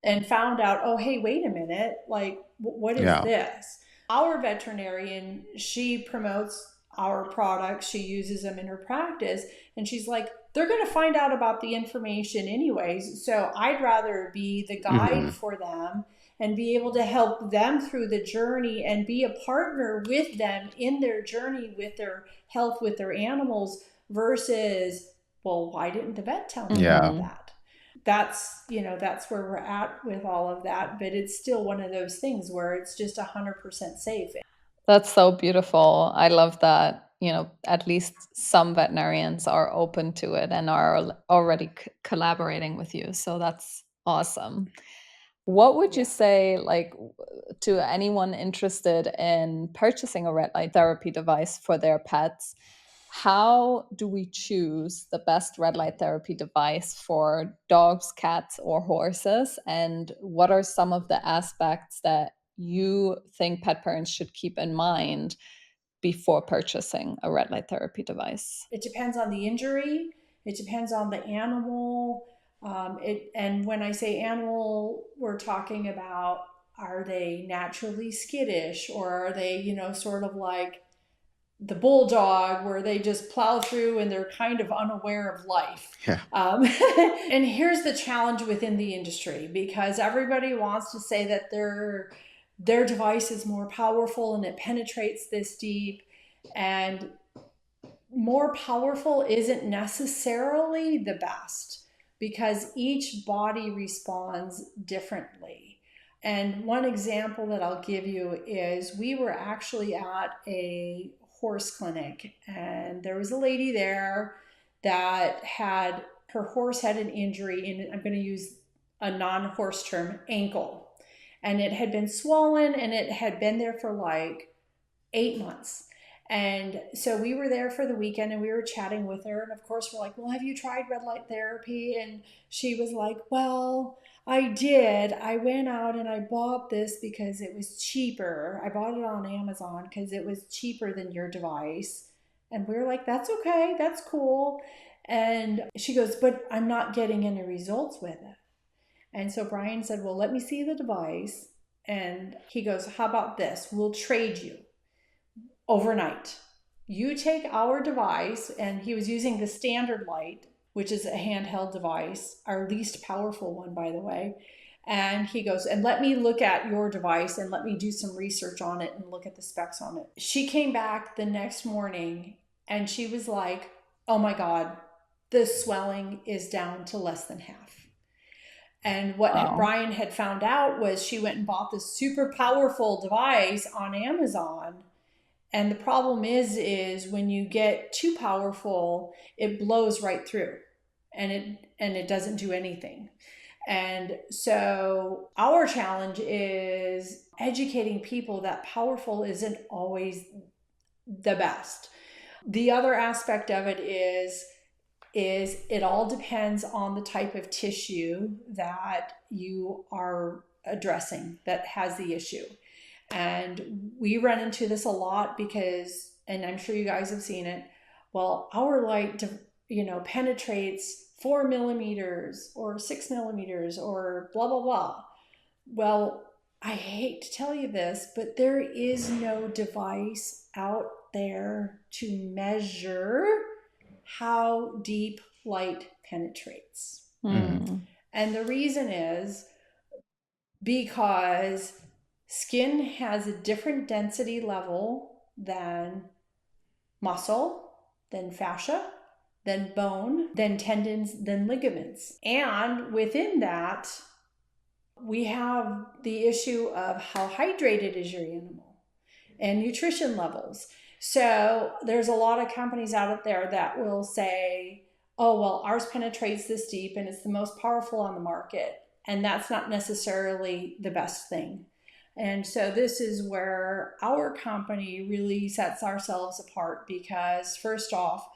and found out, oh, hey, wait a minute, like, what is Yeah. this? Our veterinarian, she promotes our products, she uses them in her practice, and she's like, they're going to find out about the information anyways. So I'd rather be the guide Hmm. for them and be able to help them through the journey and be a partner with them in their journey with their health, with their animals, versus, well, why didn't the vet tell me Yeah. about that? That's where we're at with all of that, but it's still one of those things where it's just 100% safe. That's so beautiful. I love that, at least some veterinarians are open to it and are already collaborating with you. So that's awesome. What would you Yeah. say, like, to anyone interested in purchasing a red light therapy device for their pets? How do we choose the best red light therapy device for dogs, cats, or horses? And what are some of the aspects that you think pet parents should keep in mind before purchasing a red light therapy device? It depends on the injury. It depends on the animal. And when I say animal, we're talking about, are they naturally skittish, or are they, sort of like the bulldog where they just plow through and they're kind of unaware of life. Yeah. And here's the challenge within the industry, because everybody wants to say that their device is more powerful and it penetrates this deep, and more powerful isn't necessarily the best, because each body responds differently. And one example that I'll give you is, we were actually at a horse clinic, and there was a lady there that had, her horse had an injury, and I'm going to use a non-horse term, ankle. And it had been swollen, and it had been there for like 8 months. And so we were there for the weekend and we were chatting with her. And of course, we're like, well, have you tried red light therapy? And she was like, well, I did. I went out and I bought this because it was cheaper. I bought it on Amazon because it was cheaper than your device. And we were like, that's okay. That's cool. And she goes, but I'm not getting any results with it. And so Brian said, well, let me see the device. And he goes, how about this? We'll trade you overnight. You take our device, and he was using the standard light, which is a handheld device, our least powerful one, by the way. And he goes, and let me look at your device and let me do some research on it and look at the specs on it. She came back the next morning and she was like, oh my God, the swelling is down to less than half. And what Brian had found out was she went and bought this super powerful device on Amazon. And the problem is when you get too powerful, it blows right through and it doesn't do anything. And so our challenge is educating people that powerful isn't always the best. The other aspect of it is it all depends on the type of tissue that you are addressing that has the issue. And we run into this a lot because, and I'm sure you guys have seen it, well, our light, penetrates 4 millimeters or 6 millimeters or blah, blah, blah. Well, I hate to tell you this, but there is no device out there to measure how deep light penetrates. And the reason is because skin has a different density level than muscle, than fascia, than bone, than tendons, than ligaments. And within that, we have the issue of how hydrated is your animal and nutrition levels. So there's a lot of companies out there that will say, oh, well, ours penetrates this deep and it's the most powerful on the market. And that's not necessarily the best thing. And so this is where our company really sets ourselves apart because first off,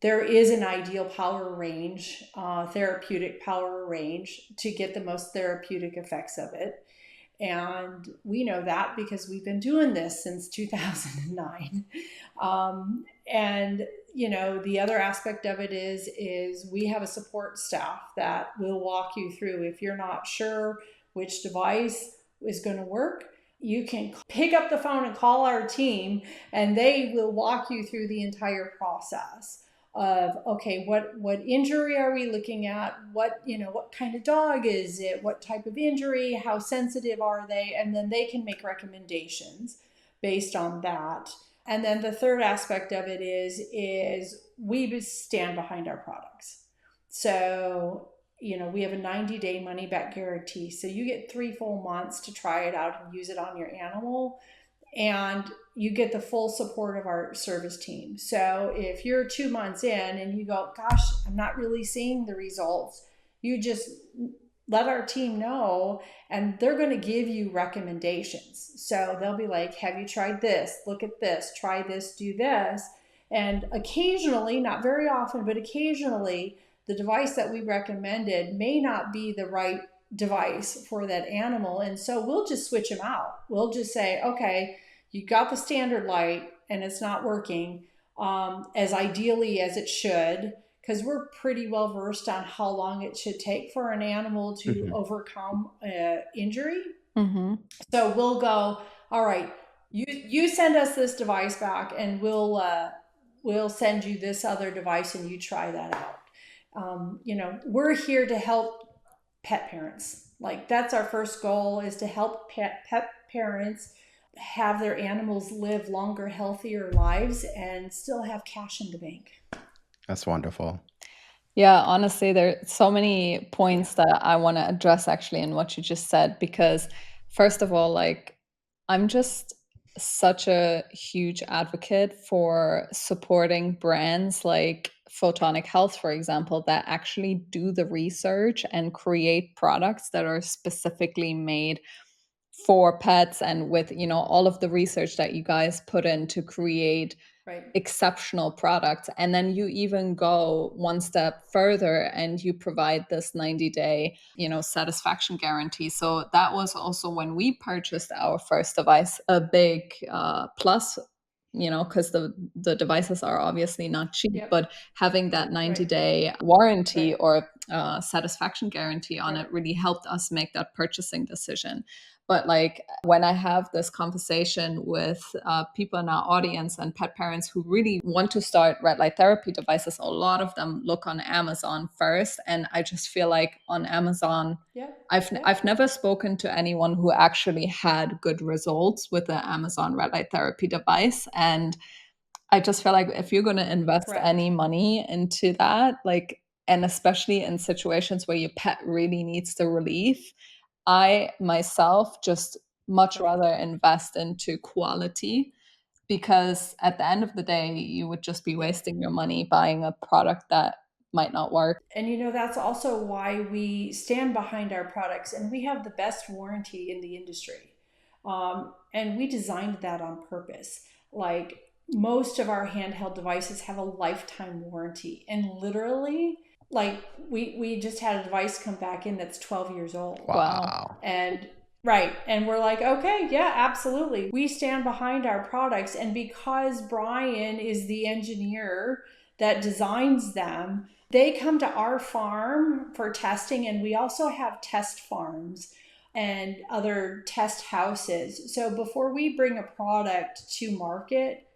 there is an ideal power range, therapeutic power range to get the most therapeutic effects of it. And we know that because we've been doing this since 2009. And, the other aspect of it is we have a support staff that will walk you through. If you're not sure which device is going to work, you can pick up the phone and call our team and they will walk you through the entire process of, okay, what injury are we looking at? What kind of dog is it? What type of injury? How sensitive are they? And then they can make recommendations based on that. And then the third aspect of it is we stand behind our products. So, we have a 90-day money back guarantee. So you get 3 full months to try it out and use it on your animal. And you get the full support of our service team. So if you're 2 months in and you go, gosh, I'm not really seeing the results, you just let our team know and they're going to give you recommendations. So they'll be like, have you tried this? Look at this, try this, do this. And occasionally, not very often, but occasionally, the device that we recommended may not be the right device for that animal. And so we'll just switch them out. We'll just say, okay, you got the standard light and it's not working as ideally as it should, because we're pretty well versed on how long it should take for an animal to overcome injury. So we'll go, all right, you send us this device back and we'll send you this other device and you try that out. We're here to help pet parents. Like that's our first goal, is to help pet parents have their animals live longer, healthier lives and still have cash in the bank. That's wonderful. Yeah, honestly, there are so many points that I want to address actually in what you just said, because first of all, I'm just such a huge advocate for supporting brands like Photonic Health, for example, that actually do the research and create products that are specifically made for pets, and with, you know, all of the research that you guys put in to create Right. exceptional products. And then you even go one step further and you provide this 90-day, you know, satisfaction guarantee. So that was also, when we purchased our first device, a big plus, you know, because the devices are obviously not cheap, Yep. but having that 90-day Right. warranty Right. or satisfaction guarantee on Right. it really helped us make that purchasing decision. But like, when I have this conversation with people in our audience and pet parents who really want to start red light therapy devices, a lot of them look on Amazon first. And I just feel like on Amazon, Yep. I've never spoken to anyone who actually had good results with the Amazon red light therapy device. And I just feel like if you're going to invest Correct. any money into that, like, and especially in situations where your pet really needs the relief, I myself just much Right. rather invest into quality, because at the end of the day, you would just be Yep. wasting your money buying a product that might not work. And you know, that's also why we stand behind our products, and we have the best warranty in the industry. And we designed that on purpose. Like, most of our handheld devices have a lifetime warranty, and literally, like, we just had a device come back in that's 12 years old. Wow. And right. And we're like, okay, yeah, absolutely. We stand behind our products. And because Brian is the engineer that designs them, they come to our farm for testing. And we also have test farms and other test houses. So before we bring a product to market,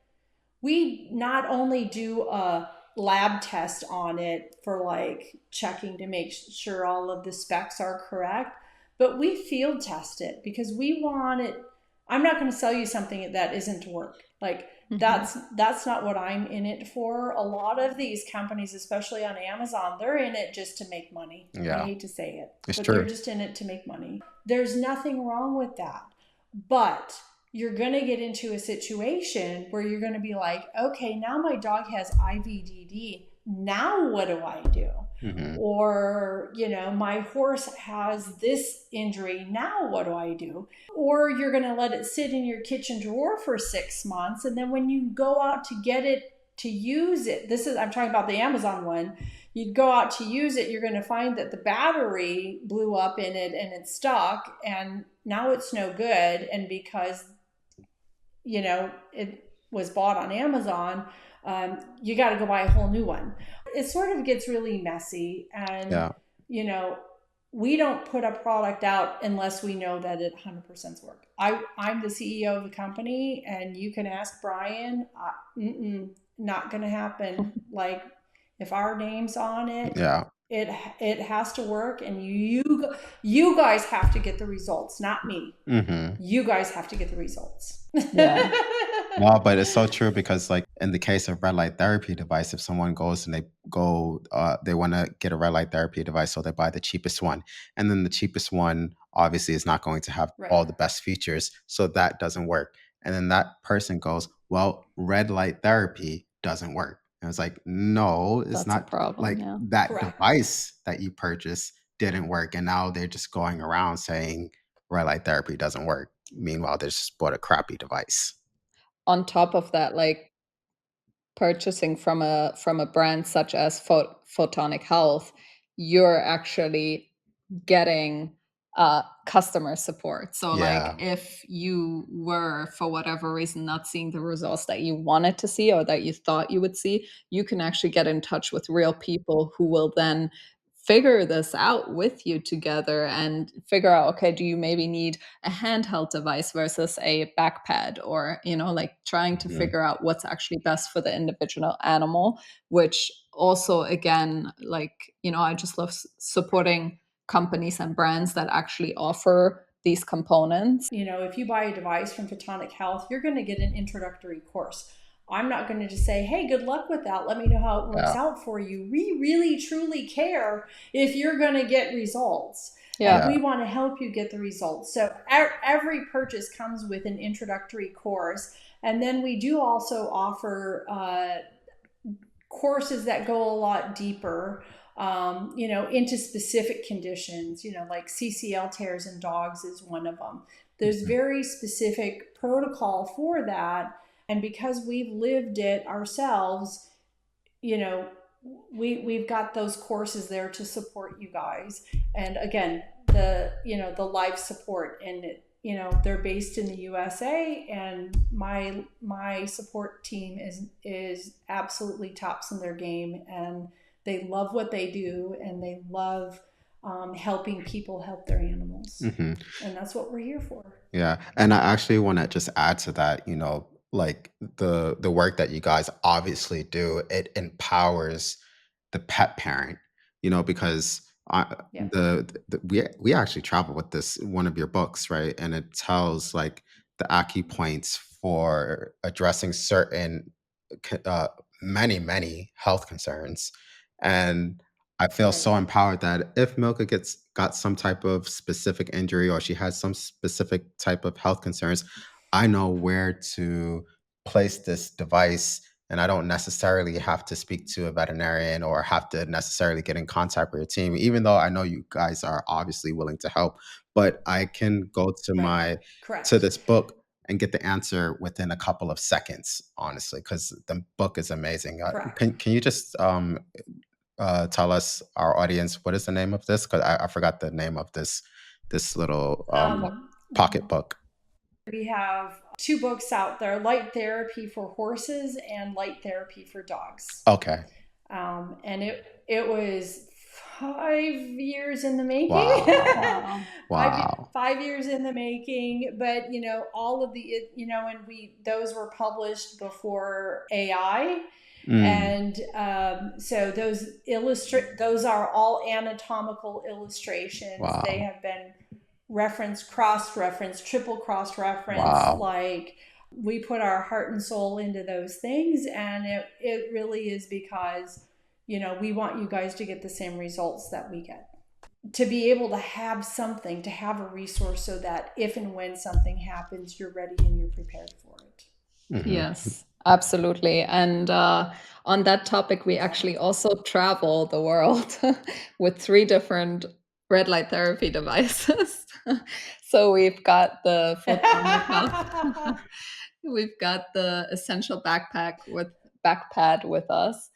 we not only do a lab test on it for like checking to make sure all of the specs are correct, but we field test it because we want it. I'm not going to sell you something that isn't work. Like, that's not what I'm in it for. A lot of these companies, especially on Amazon, they're in it just to make money. Yeah. I hate to say it, It's but true. they're just in it to make money. There's nothing wrong with that. But you're going to get into a situation where you're going to be like, okay, now my dog has IVDD. Now what do I do? Mhm. Or, you know, my horse has this injury. Now what do I do? Or you're going to let it sit in your kitchen drawer for 6 months. And then when you go out to get it to use it, I'm talking about the Amazon one, you'd go out to use it, you're going to find that the battery blew up in it and it's stuck, and now it's no good. And because, you know, it was bought on Amazon, you got to go buy a whole new one. It sort of gets really messy. And, Yeah. you know, we don't put a product out unless we know that it 100% works. I'm the CEO of the company, and you can ask Brian, not going to happen. Like, if our name's on it, Yeah. it has to work, and you guys have to get the results, not me. Mhm. You guys have to get the results. Yeah. No, but it's so true because, like, in the case of red light therapy device, if someone goes and they want to get a red light therapy device, so they buy the cheapest one, and then the cheapest one obviously is not going to have Right. all the best features, so that doesn't work. And then that person goes, "Well, red light therapy doesn't work." And it's like, no, it's That's a not. problem, Like, yeah. that Correct. device that you purchased didn't work, and now they're just going around saying red light therapy doesn't work. Meanwhile, they just bought a crappy device. On top of that, like, purchasing from a brand such as Photonic Health, you're actually getting customer support. So like, Yeah. if you were for whatever reason not seeing the results that you wanted to see or that you thought you would see, you can actually get in touch with real people who will then figure this out with you together and figure out, okay, do you maybe need a handheld device versus a back pad, or, you know, like, trying to Mhm. figure out what's actually best for the individual animal. Which also, again, like, you know, I just love supporting companies and brands that actually offer these components. You know, if you buy a device from Photonic Health, you're going to get an introductory course. I'm not going to just say, hey, good luck with that. Let me know how it works Yeah. out for you. We really, truly care if you're going to get results. Yeah. And we want to help you get the results. So every purchase comes with an introductory course. And then we do also offer courses that go a lot deeper, into specific conditions, like CCL tears in dogs is one of them. There's very specific protocol for that. And because we've lived it ourselves, you know, we've got those courses there to support you guys. And again, the live support, and they're based in the USA, and my support team is absolutely tops in their game, and they love what they do, and they love helping people help their animals. Hmm. And that's what we're here for. Yeah. And I actually want to just add to that, like the work that you guys obviously do, it empowers the pet parent, because Yeah. we actually travel with this one of your books, right? And it tells like the acupoints for addressing certain uh, many health concerns. And I feel Right. so empowered that if Milka got some type of specific injury or she has some specific type of health concerns, I know where to place this device, and I don't necessarily have to speak to a veterinarian or have to necessarily get in contact with your team, even though I know you guys are obviously willing to help. But I can go to Right. to Correct. this book and get the answer within a couple of seconds, honestly, because the book is amazing. Correct. Can you just tell us, our audience, what is the name of this? Because I forgot the name of this little pocket book. We have 2 books out there: Light Therapy for Horses and Light Therapy for Dogs. Okay. And it was 5 years in the making. Wow. Wow. 5 years in the making, but all of the and those were published before AI. And so those are all anatomical illustrations. Wow. They have been reference, cross-reference, triple cross-reference. Wow. Like, we put our heart and soul into those things, and it really is because we want you guys to get the same results that we get, to be able to have something, to have a resource, so that if and when something happens, you're ready and you're prepared for it. Mhm. Yes, absolutely. And on that topic, we actually also travel the world with 3 different red light therapy devices. So we've got the Photonic Health. We've got the essential backpad with us.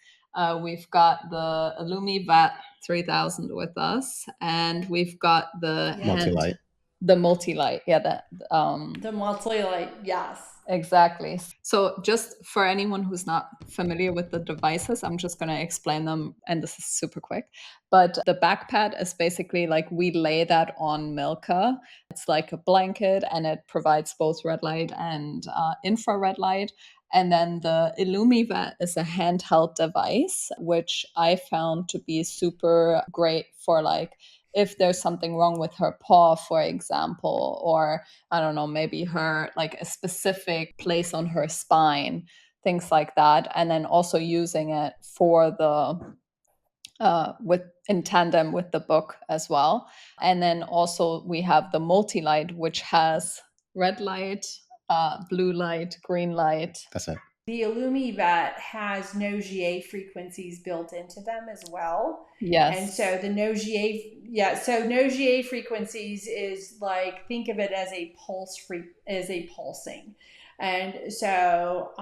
We've got the Illuminate 3000 with us, and we've got the Multi-light. the multi-light. Yeah, The multi-light, yes. Exactly. So just for anyone who's not familiar with the devices, I'm just going to explain them, and this is super quick. But the backpad is basically like, we lay that on Milka. It's like a blanket, and it provides both red light and infrared light. And then the Illumivat is a handheld device, which I found to be super great for, like, if there's something wrong with her paw, for example, or I don't know, maybe her, like, a specific place on her spine, things like that. And then also using it for in tandem with the book as well. And then also we have the multi-light, which has red light, blue light, green light. That's it. The Illumivat has Nogier frequencies built into them as well. Yes. And so the Nogier frequencies is like, think of it as a pulsing. And so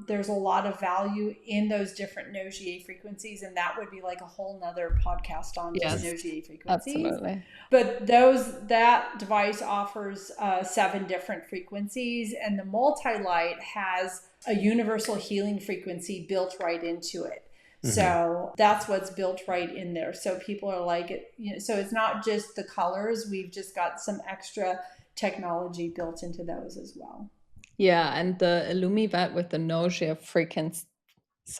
there's a lot of value in those different Nogier frequencies, and that would be like a whole nother podcast on just Nogier frequencies. Absolutely. But that device offers 7 different frequencies, and the multi-light has a universal healing frequency built right into it. Mm-hmm. So that's what's built right in there. So people are like, so it's not just the colors, we've just got some extra technology built into those as well. Yeah, and the Illumivat with the Nogier frequencies.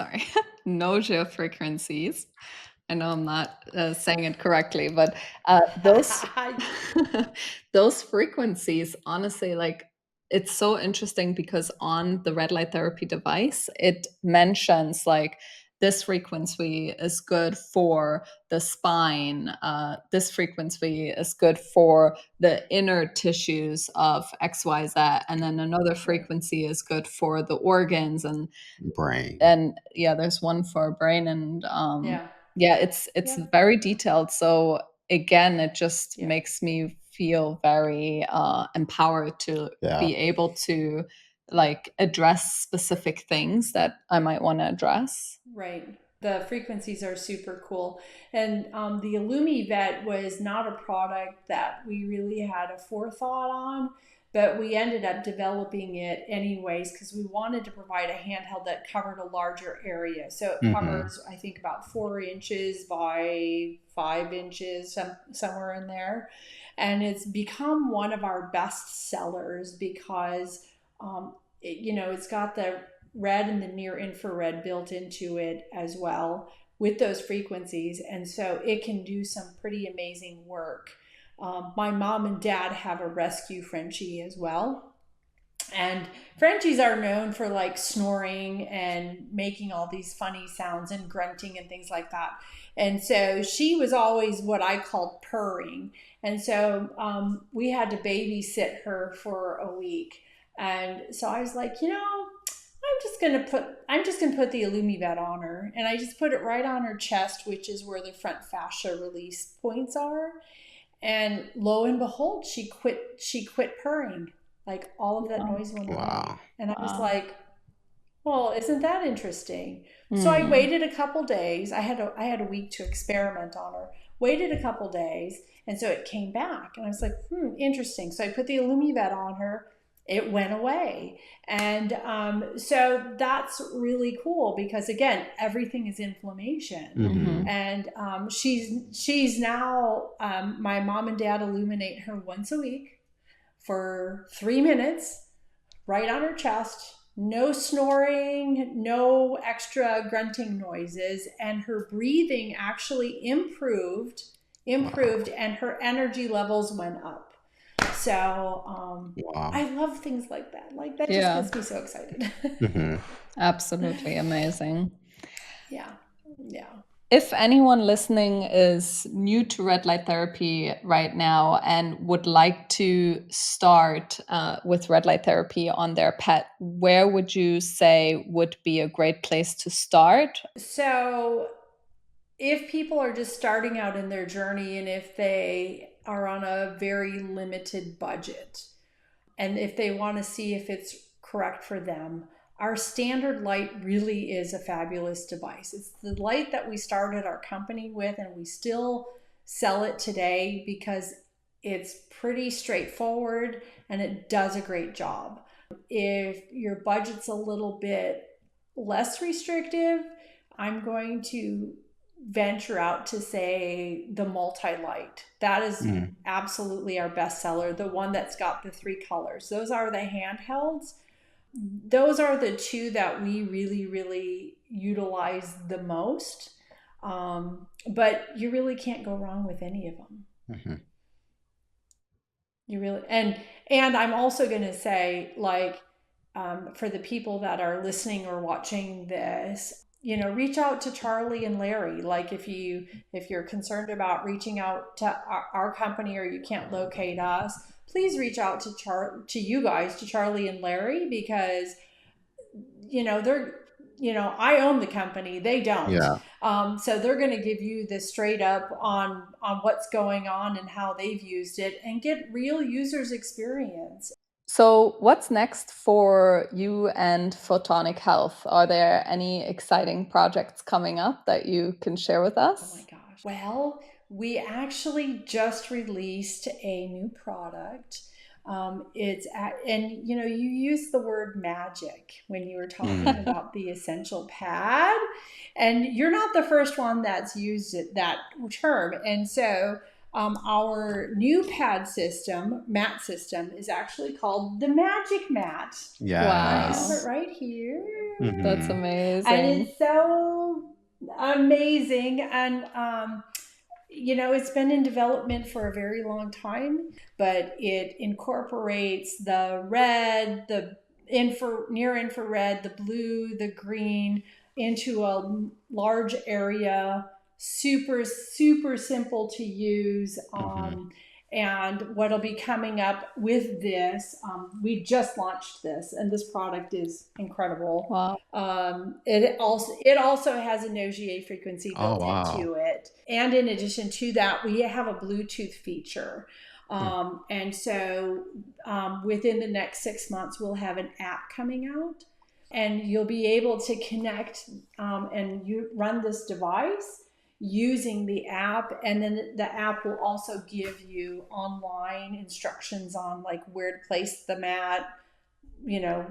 I know I'm not saying it correctly, but those frequencies, honestly, like, it's so interesting because on the red light therapy device, it mentions like, this frequency is good for the spine. This frequency is good for the inner tissues of XYZ. And then another frequency is good for the organs and brain. And yeah, there's one for brain. And it's very detailed. So again, it just makes me feel very empowered to Yeah. be able to like address specific things that I might want to address. Right. The frequencies are super cool. And the Illumivet was not a product that we really had a forethought on, but we ended up developing it anyways because we wanted to provide a handheld that covered a larger area. So it covers, I think, about 4 inches by 5 inches, somewhere in there. And it's become one of our best sellers because, it's got the red and the near infrared built into it as well with those frequencies. And so it can do some pretty amazing work. My mom and dad have a rescue Frenchie as well. And Frenchies are known for like snoring and making all these funny sounds and grunting and things like that. And so she was always what I called purring. And so we had to babysit her for a week. And so I was like, I'm just gonna put the Illumivet on her, and I just put it right on her chest, which is where the front fascia release points are. And lo and behold, she quit purring. Like all of that noise went away. And I was like, well, isn't that interesting? So I waited a couple days. I had a week to experiment on her. Waited a couple days, and so it came back, and I was like, interesting. So I put the Illumivet on her. It went away. And so that's really cool because, again, everything is inflammation. And she's now, my mom and dad illuminate her once a week for 3 minutes, right on her chest. No snoring, no extra grunting noises. And her breathing actually improved, and her energy levels went up. So I love things like that. Like that just gets me so excited. Absolutely amazing. Yeah. If anyone listening is new to red light therapy right now and would like to start with red light therapy on their pet, where would you say would be a great place to start? So if people are just starting out in their journey and if they are on a very limited budget and if they want to see if it's correct for them, our standard light really is a fabulous device. It's the light that we started our company with, and we still sell it today because it's pretty straightforward and it does a great job. If your budget's a little bit less restrictive, I'm going to venture out to say the multi-light. That is absolutely our best seller, the one that's got the 3 colors. Those are the handhelds. Those are the 2 that we really, really utilize the most. But you really can't go wrong with any of them. You really, and I'm also going to say, like, for the people that are listening or watching this, reach out to Charlie and Larry. Like if you're concerned about reaching out to our company or you can't locate us, please reach out to you guys, to Charlie and Larry, because they're I own the company, they don't. So they're going to give you the straight up on what's going on and how they've used it and get real users experience. So what's next for you and Photonic Health? Are there any exciting projects coming up that you can share with us? Oh my gosh. Well, we actually just released a new product. You used the word magic when you were talking about the essential pad, and you're not the first one that's used that term. And so our new mat system is actually called the Magic Mat. Yeah. I have it right here. That's amazing. And it's so amazing. And it's been in development for a very long time, but it incorporates the red, the near infrared, the blue, the green into a large area. Super, super simple to use. And what'll be coming up with this, we just launched this, and this product is incredible. Wow. It also has a Nogier frequency built into it. And in addition to that, we have a Bluetooth feature. And so within the next 6 months, we'll have an app coming out, and you'll be able to connect and you run this device using the app, and then the app will also give you online instructions on like where to place the mat,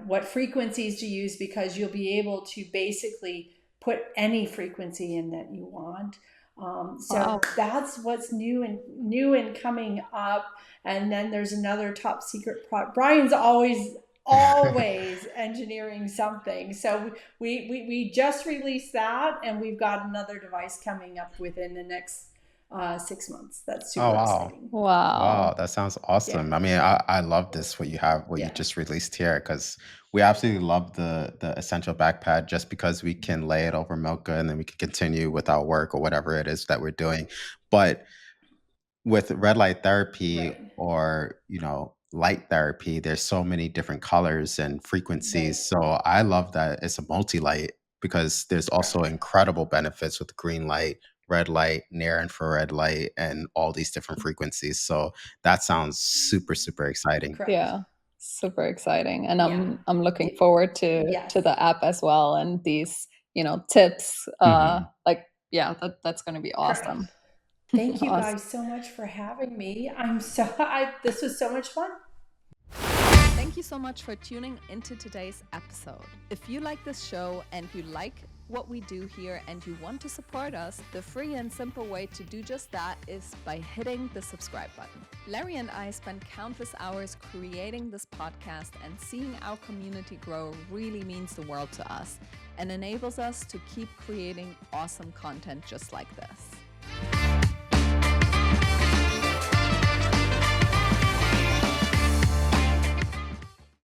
what frequencies to use, because you'll be able to basically put any frequency in that you want. So that's what's new and coming up. And then there's another top secret product. Brian's always engineering something. So we just released that, and we've got another device coming up within the next 6 months. That's super exciting. Wow, that sounds awesome. Yeah. I mean, I love this, what you just released here, because we absolutely love the essential back pad, just because we can lay it over Milka and then we can continue with our work or whatever it is that we're doing. But with red light therapy, Right. or light therapy, there's so many different colors and frequencies. Right. So I love that it's a multi-light, because there's also incredible benefits with green light, red light, near infrared light, and all these different frequencies. So that sounds super, super exciting. Correct. Yeah, super exciting. And Yeah. I'm looking forward to Yes. the app as well, and these, tips. That's going to be awesome. Correct. Thank you guys so much for having me. This was so much fun. Thank you so much for tuning into today's episode. If you like this show and you like what we do here and you want to support us, the free and simple way to do just that is by hitting the subscribe button. Larry and I spent countless hours creating this podcast, and seeing our community grow really means the world to us and enables us to keep creating awesome content just like this.